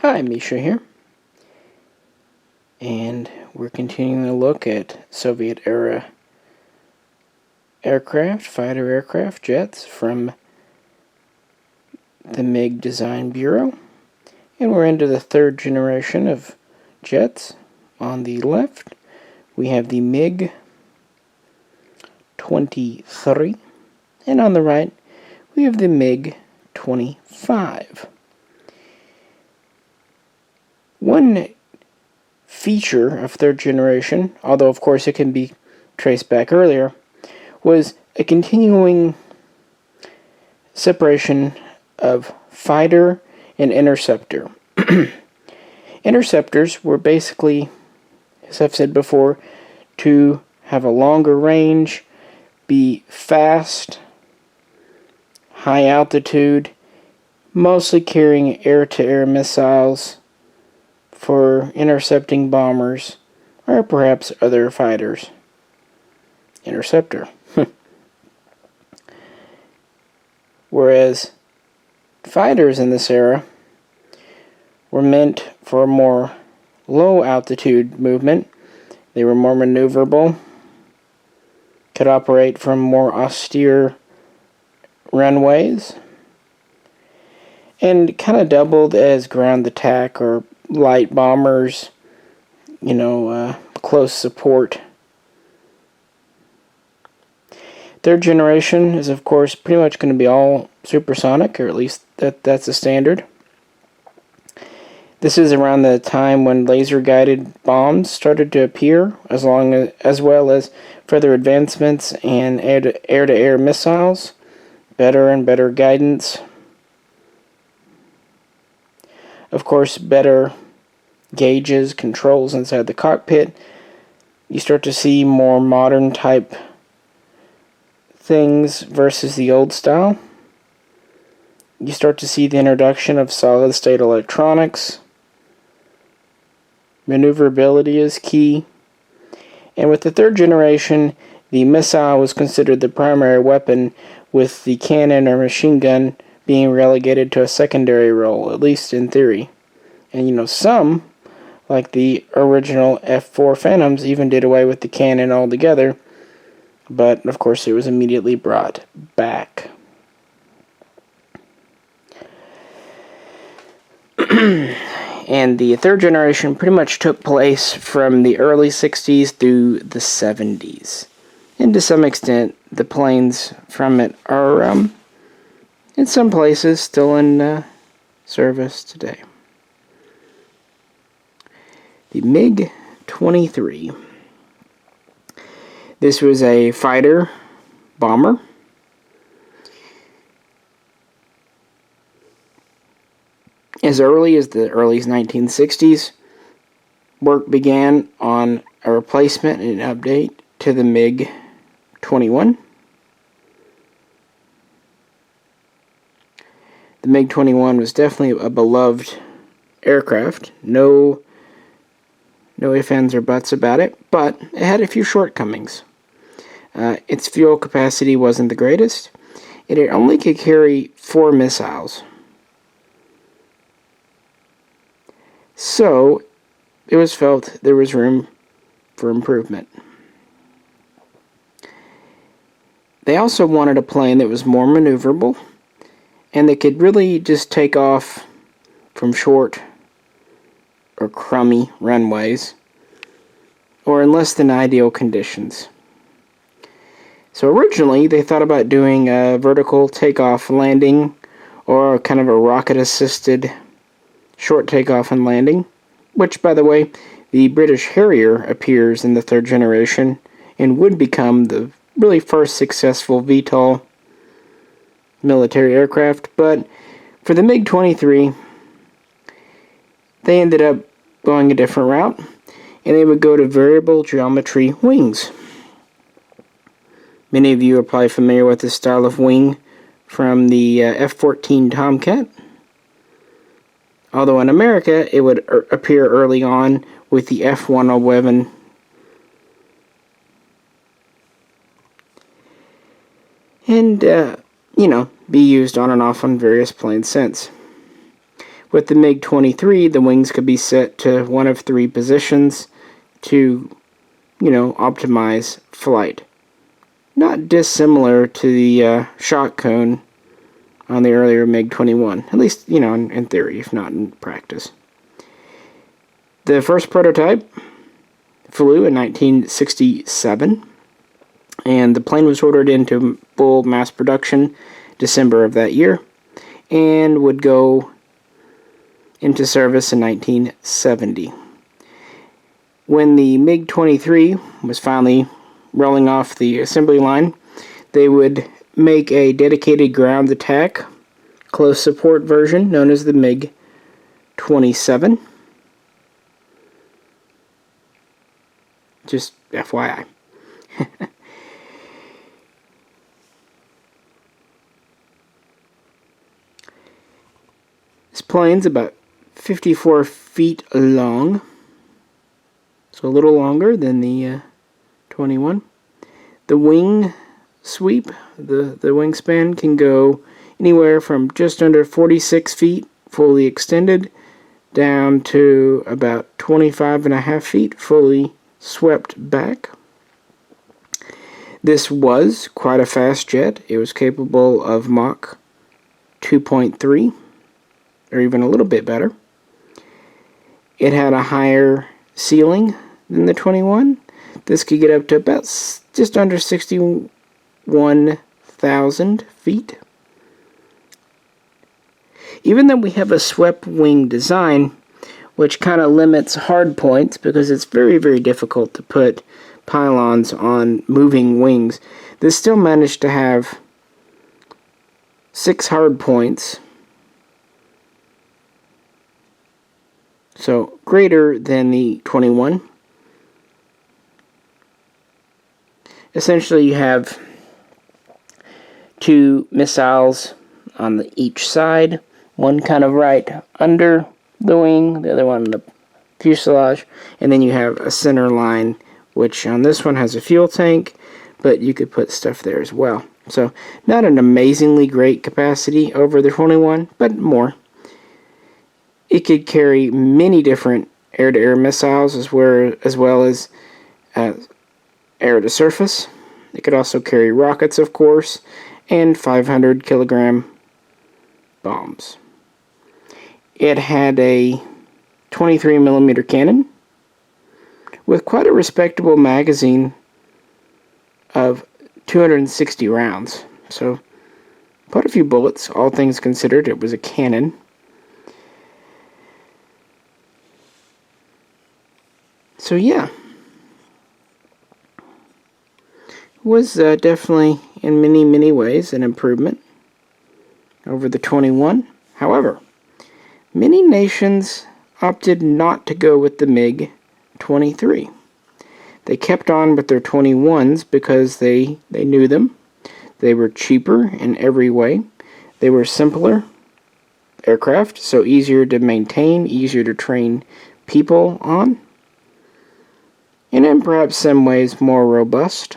Hi, Misha here, and we're continuing to look at Soviet-era aircraft, fighter aircraft, jets from the MiG Design Bureau, and we're into the third generation of jets. On the left, we have the MiG-23, and on the right, we have the MiG-25. One feature of third generation, although of course it can be traced back earlier, was a continuing separation of fighter and interceptor. Interceptors were basically, as I've said before, to have a longer range, be fast, high altitude, mostly carrying air-to-air missiles for intercepting bombers, or perhaps other fighters. Interceptor. Whereas fighters in this era were meant for more low-altitude movement. They were more maneuverable, could operate from more austere runways, and kind of doubled as ground attack or light bombers, close support. Third generation is, of course, pretty much going to be all supersonic, or at least that's the standard. This is around the time when laser-guided bombs started to appear, as well as further advancements in air-to-air missiles, better and better guidance. Of course, better gauges, controls inside the cockpit. You start to see more modern type things versus the old style. You start to see the introduction of solid state electronics. Maneuverability is key. And with the third generation, the missile was considered the primary weapon, with the cannon or machine gun being relegated to a secondary role, at least in theory. And some, like the original F-4 Phantoms, even did away with the cannon altogether, but of course it was immediately brought back. And the third generation pretty much took place from the early 60s through the 70s. And to some extent, the planes from it are, in some places, still in service today. The MiG-23. This was a fighter bomber. As early as the early 1960s, work began on a replacement and update to the MiG-21. The MiG-21 was definitely a beloved aircraft. No ifs, ands, or buts about it, but it had a few shortcomings. Its fuel capacity wasn't the greatest, and it only could carry 4 missiles. So, it was felt there was room for improvement. They also wanted a plane that was more maneuverable, and that could really just take off from short or crummy runways, or in less than ideal conditions. So originally, they thought about doing a vertical takeoff landing, or kind of a rocket-assisted short takeoff and landing, which, by the way, the British Harrier appears in the third generation, and would become the really first successful VTOL military aircraft. But for the MiG-23, they ended up going a different route, and they would go to variable geometry wings. Many of you are probably familiar with this style of wing from the F-14 Tomcat. Although in America, it would appear early on with the F-111. And, be used on and off on various planes since. With the MiG-23, the wings could be set to one of three positions to, optimize flight. Not dissimilar to the shot cone on the earlier MiG-21, at least, in theory, if not in practice. The first prototype flew in 1967, and the plane was ordered into full mass production December of that year, and would go into service in 1970. When the MiG-23 was finally rolling off the assembly line, they would make a dedicated ground attack close support version known as the MiG-27. Just FYI. This plane's about 54 feet long, so a little longer than the 21. The wing sweep, the wingspan, can go anywhere from just under 46 feet fully extended down to about 25.5 feet fully swept back. This was quite a fast jet. It was capable of Mach 2.3, or even a little bit better. It had a higher ceiling than the 21. This could get up to about just under 61,000 feet. Even though we have a swept wing design, which kind of limits hard points because it's very, very difficult to put pylons on moving wings, this still managed to have 6 hard points, so greater than the 21. Essentially, you have 2 missiles on each side, one kind of right under the wing, the other one in the fuselage, and then you have a center line, which on this one has a fuel tank, but you could put stuff there as well. So not an amazingly great capacity over the 21, but more. It could carry many different air-to-air missiles as well as air-to-surface. It could also carry rockets, of course, and 500-kilogram bombs. It had a 23mm cannon with quite a respectable magazine of 260 rounds. So quite a few bullets, all things considered. It was a cannon. So yeah, it was definitely in many, many ways an improvement over the 21. However, many nations opted not to go with the MiG-23. They kept on with their 21s because they knew them. They were cheaper in every way. They were simpler aircraft, so easier to maintain, easier to train people on, and in perhaps some ways more robust.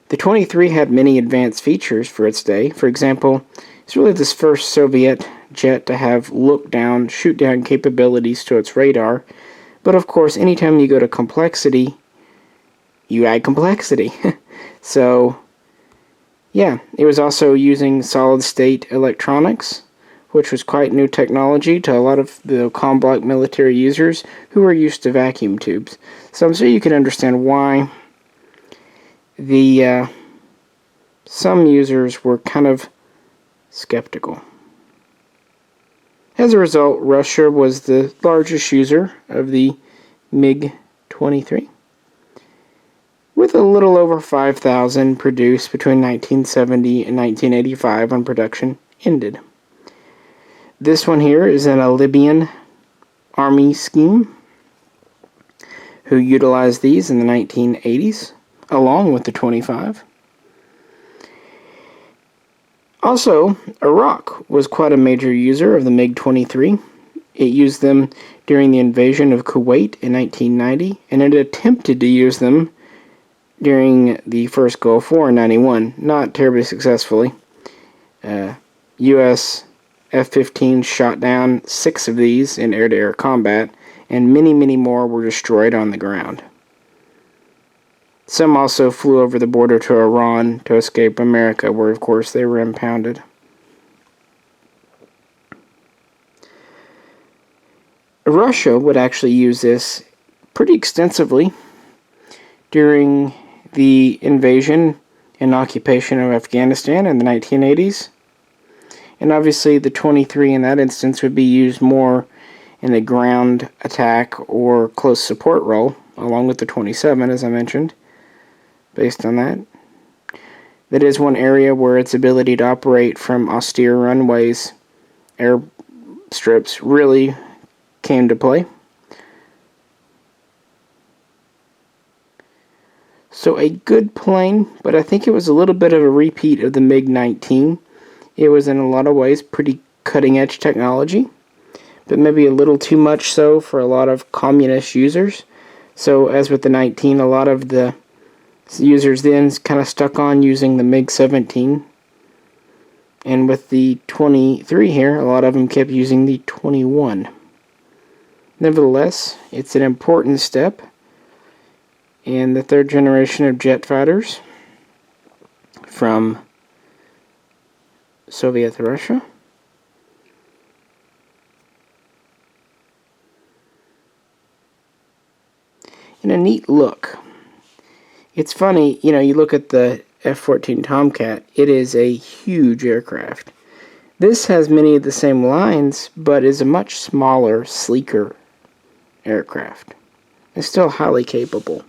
The 23 had many advanced features for its day. For example, it's really this first Soviet jet to have look-down, shoot-down capabilities to its radar. But of course, anytime you go to complexity, you add complexity. So, yeah, it was also using solid-state electronics, which was quite new technology to a lot of the comm block military users who were used to vacuum tubes. So I'm sure you can understand why some users were kind of skeptical. As a result, Russia was the largest user of the MiG-23, with a little over 5,000 produced between 1970 and 1985 when production ended. This one here is in a Libyan army scheme who utilized these in the 1980s, along with the 25. Also, Iraq was quite a major user of the MiG-23. It used them during the invasion of Kuwait in 1990, and it attempted to use them during the first Gulf War in 91, not terribly successfully. U.S. F-15 shot down 6 of these in air-to-air combat, and many, many more were destroyed on the ground. Some also flew over the border to Iran to escape America, where of course they were impounded. Russia would actually use this pretty extensively during the invasion and occupation of Afghanistan in the 1980s. And obviously the 23 in that instance would be used more in a ground attack or close support role, along with the 27, as I mentioned, based on that. That is one area where its ability to operate from austere runways, airstrips, really came to play. So a good plane, but I think it was a little bit of a repeat of the MiG-19. It was in a lot of ways pretty cutting-edge technology, but maybe a little too much so for a lot of communist users. So as with the 19, a lot of the users then kind of stuck on using the MiG-17. And with the 23 here, a lot of them kept using the 21. Nevertheless, it's an important step in the third generation of jet fighters from Soviet Russia. And a neat look. It's funny, you know, you look at the F-14 Tomcat, it is a huge aircraft. This has many of the same lines, but is a much smaller, sleeker aircraft. It's still highly capable.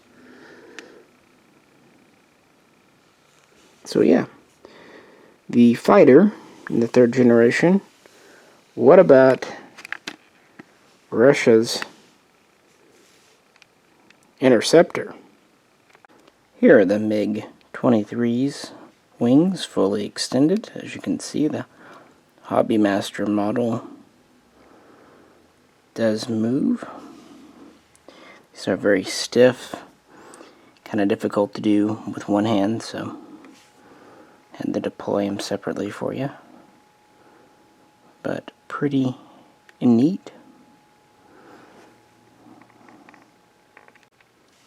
So yeah, the fighter in the third generation. What about Russia's interceptor? Here are the MiG-23's wings fully extended. As you can see, the Hobbymaster model does move. These are very stiff, kind of difficult to do with one hand, so I had to deploy them separately for you. But pretty neat.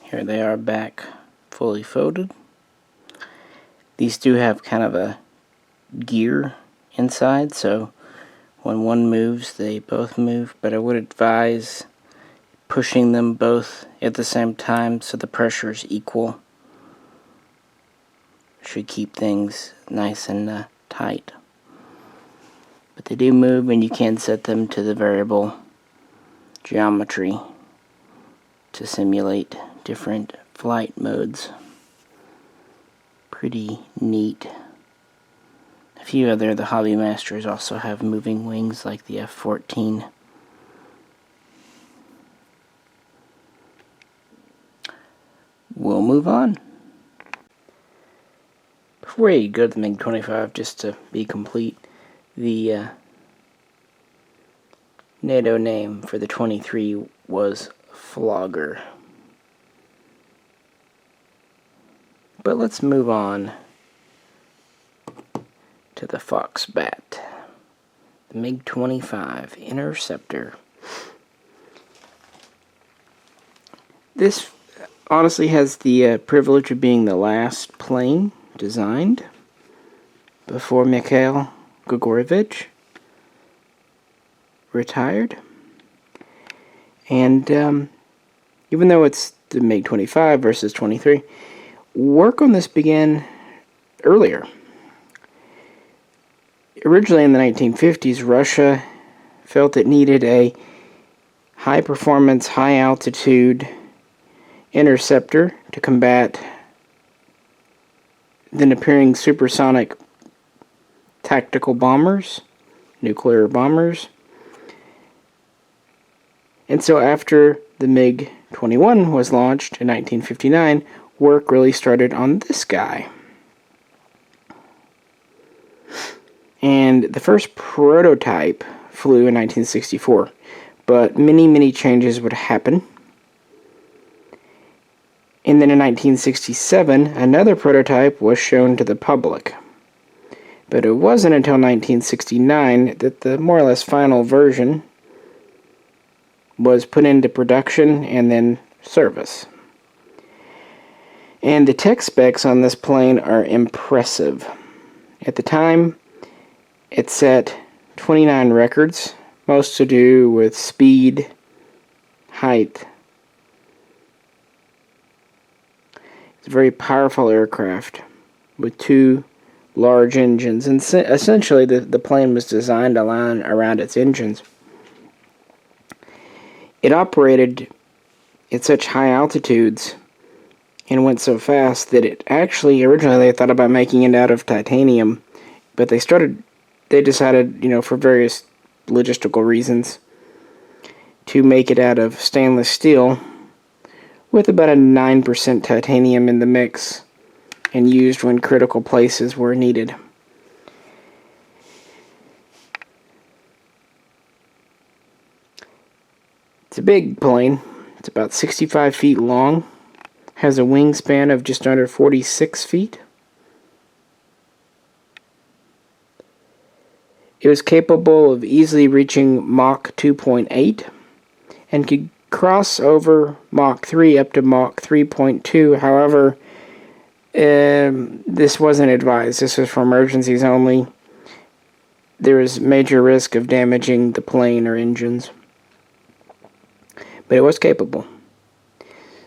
Here they are back fully folded. These do have kind of a gear inside, so when one moves, they both move, but I would advise pushing them both at the same time so the pressure is equal. Should keep things nice and tight. But they do move, and you can set them to the variable geometry to simulate different flight modes. Pretty neat. A few other the Hobbymasters also have moving wings like the F-14. We'll move on. Before you go to the MiG-25, just to be complete, the NATO name for the 23 was Flogger. But let's move on to the FOXBAT, the MiG-25 Interceptor. This honestly has the privilege of being the last plane designed before Mikhail Gurevich retired. And even though it's the MiG-25 versus 23, work on this began earlier. Originally in the 1950s, Russia felt it needed a high-performance, high-altitude interceptor to combat then appearing supersonic tactical bombers, nuclear bombers. And so after the MiG-21 was launched in 1959, work really started on this guy. And the first prototype flew in 1964, but many changes would happen. And then in 1967, another prototype was shown to the public. But it wasn't until 1969 that the more or less final version was put into production and then service. And the tech specs on this plane are impressive. At the time, it set 29 records, most to do with speed, height. It's a very powerful aircraft with two large engines, and essentially the plane was designed to line around its engines. It operated at such high altitudes and went so fast that it actually, originally they thought about making it out of titanium, but they decided, for various logistical reasons, to make it out of stainless steel with about a 9% titanium in the mix and used when critical places were needed. It's a big plane. It's about 65 feet long, has a wingspan of just under 46 feet. It was capable of easily reaching Mach 2.8 and could cross over Mach 3 up to Mach 3.2. However, this wasn't advised. This was for emergencies only. There was major risk of damaging the plane or engines. But it was capable.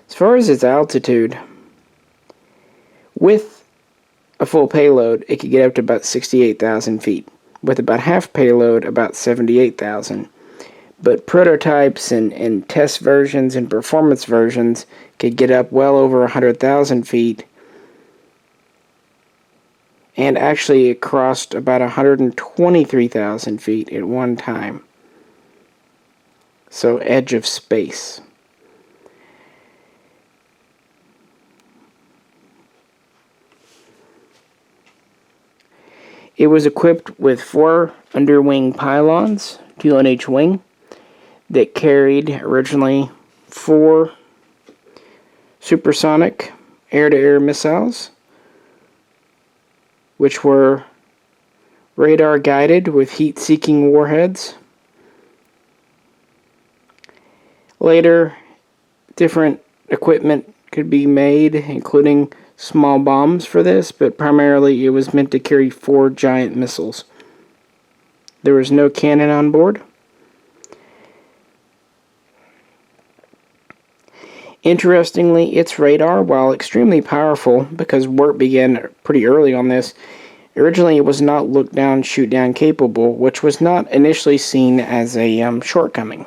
As far as its altitude, with a full payload, it could get up to about 68,000 feet. With about half payload, about 78,000. But prototypes and test versions and performance versions could get up well over 100,000 feet. And actually it crossed about 123,000 feet at one time. So edge of space. It was equipped with 4 underwing pylons, 2 on each wing, that carried originally 4 supersonic air-to-air missiles, which were radar guided with heat-seeking warheads. Later, different equipment could be made, including small bombs for this, but primarily it was meant to carry 4 giant missiles. There was no cannon on board. Interestingly, its radar, while extremely powerful, because work began pretty early on this, originally it was not look down, shoot down capable, which was not initially seen as a shortcoming.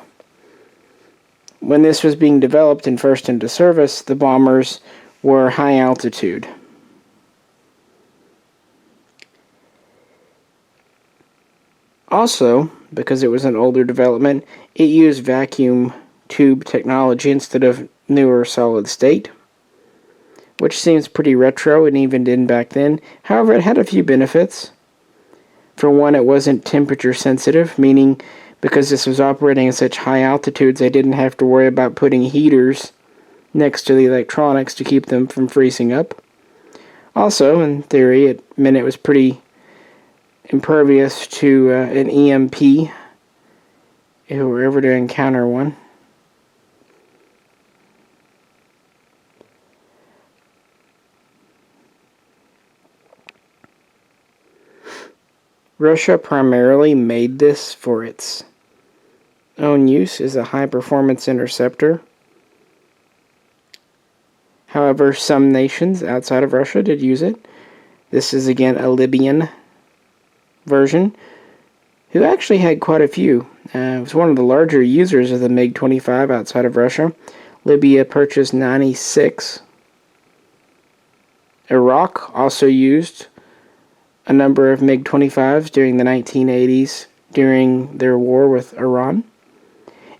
When this was being developed and first into service, the bombers were high altitude. Also, because it was an older development, it used vacuum tube technology instead of newer solid state, which seems pretty retro and even did back then. However, it had a few benefits. For one, it wasn't temperature sensitive, meaning because this was operating at such high altitudes, they didn't have to worry about putting heaters next to the electronics to keep them from freezing up. Also, in theory, it meant it was pretty impervious to an EMP if we were ever to encounter one. Russia primarily made this for its own use as a high-performance interceptor. However, some nations outside of Russia did use it. This is again a Libyan version, who actually had quite a few. It was one of the larger users of the MiG-25 outside of Russia. Libya purchased 96. Iraq also used a number of MiG-25s during the 1980s during their war with Iran.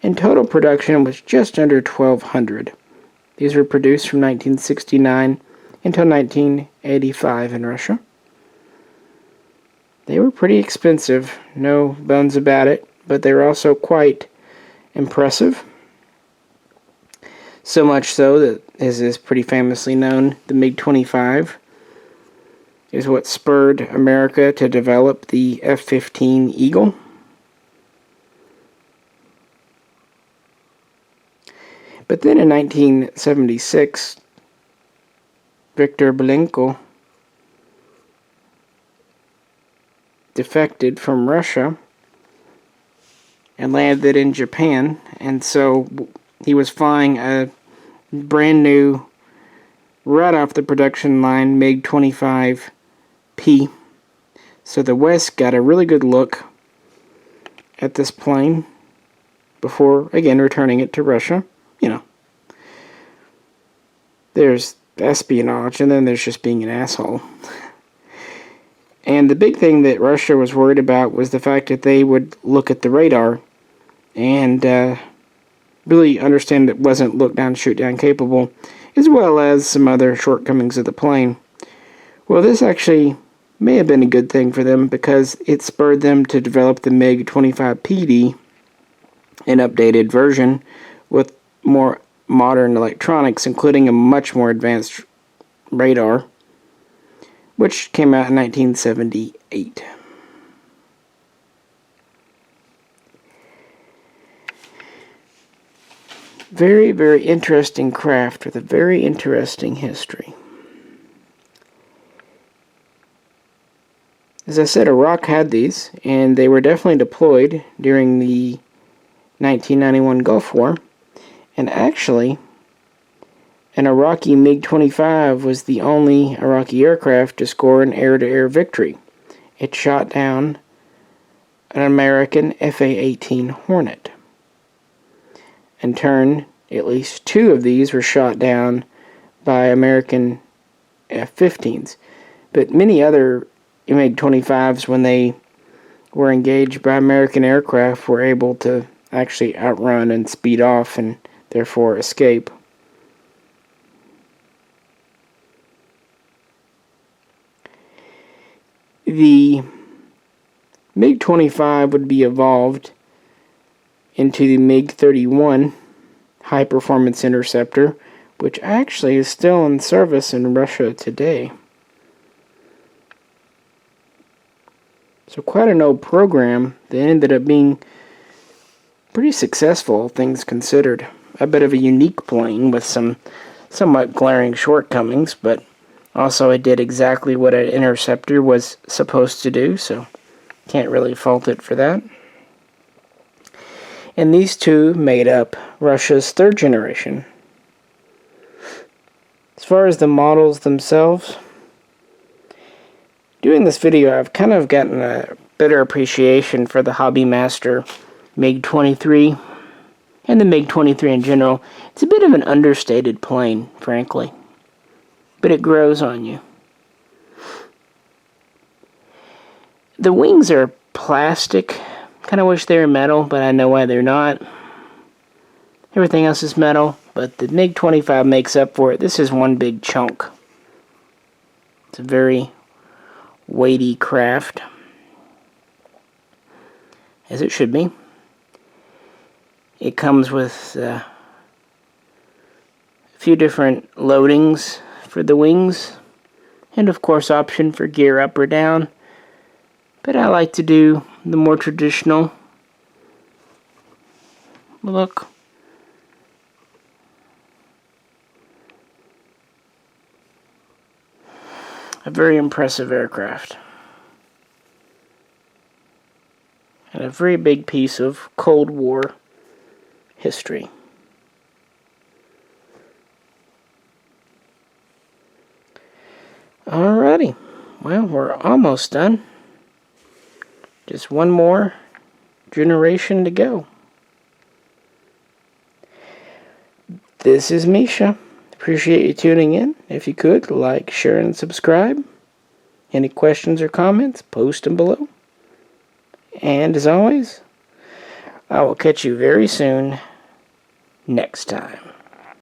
And total production was just under 1,200. These were produced from 1969 until 1985 in Russia. They were pretty expensive, no bones about it, but they were also quite impressive. So much so that, as is pretty famously known, the MiG-25 is what spurred America to develop the F-15 Eagle. But then in 1976, Viktor Belenko defected from Russia and landed in Japan, and so he was flying a brand new, right off the production line, MiG-25 P. So the West got a really good look at this plane before, again, returning it to Russia. You know, there's espionage, and then there's just being an asshole. And the big thing that Russia was worried about was the fact that they would look at the radar and really understand it wasn't look-down, shoot-down capable, as well as some other shortcomings of the plane. Well, this actually may have been a good thing for them because it spurred them to develop the MiG-25 PD, an updated version with more modern electronics, including a much more advanced radar, which came out in 1978. Very, very interesting craft with a very interesting history. As I said, Iraq had these, and they were definitely deployed during the 1991 Gulf War. And actually, an Iraqi MiG-25 was the only Iraqi aircraft to score an air-to-air victory. It shot down an American FA-18 Hornet. In turn, at least 2 of these were shot down by American F-15s. But many other MiG-25s, when they were engaged by American aircraft, were able to actually outrun and speed off and therefore escape. The MiG-25 would be evolved into the MiG-31 high-performance interceptor, which actually is still in service in Russia today. So quite an old program that ended up being pretty successful, things considered. A bit of a unique plane with some somewhat glaring shortcomings, but also it did exactly what an interceptor was supposed to do, so can't really fault it for that. And these two made up Russia's 3rd generation. As far as the models themselves, doing this video I've kind of gotten a better appreciation for the Hobby Master MiG-23 and the MiG-23 in general. It's a bit of an understated plane, frankly, but it grows on you. The wings are plastic. Kind of wish they were metal, but I know why they're not. Everything else is metal, but the MiG-25 makes up for it. This is one big chunk. It's a very weighty craft, as it should be. It comes with a few different loadings for the wings, and of course option for gear up or down. But I like to do the more traditional look. A very impressive aircraft. And a very big piece of Cold War history. Alrighty. Well, we're almost done. Just one more generation to go. This is Misha. Appreciate you tuning in. If you could, like, share, and subscribe. Any questions or comments, post them below. And as always, I will catch you very soon next time.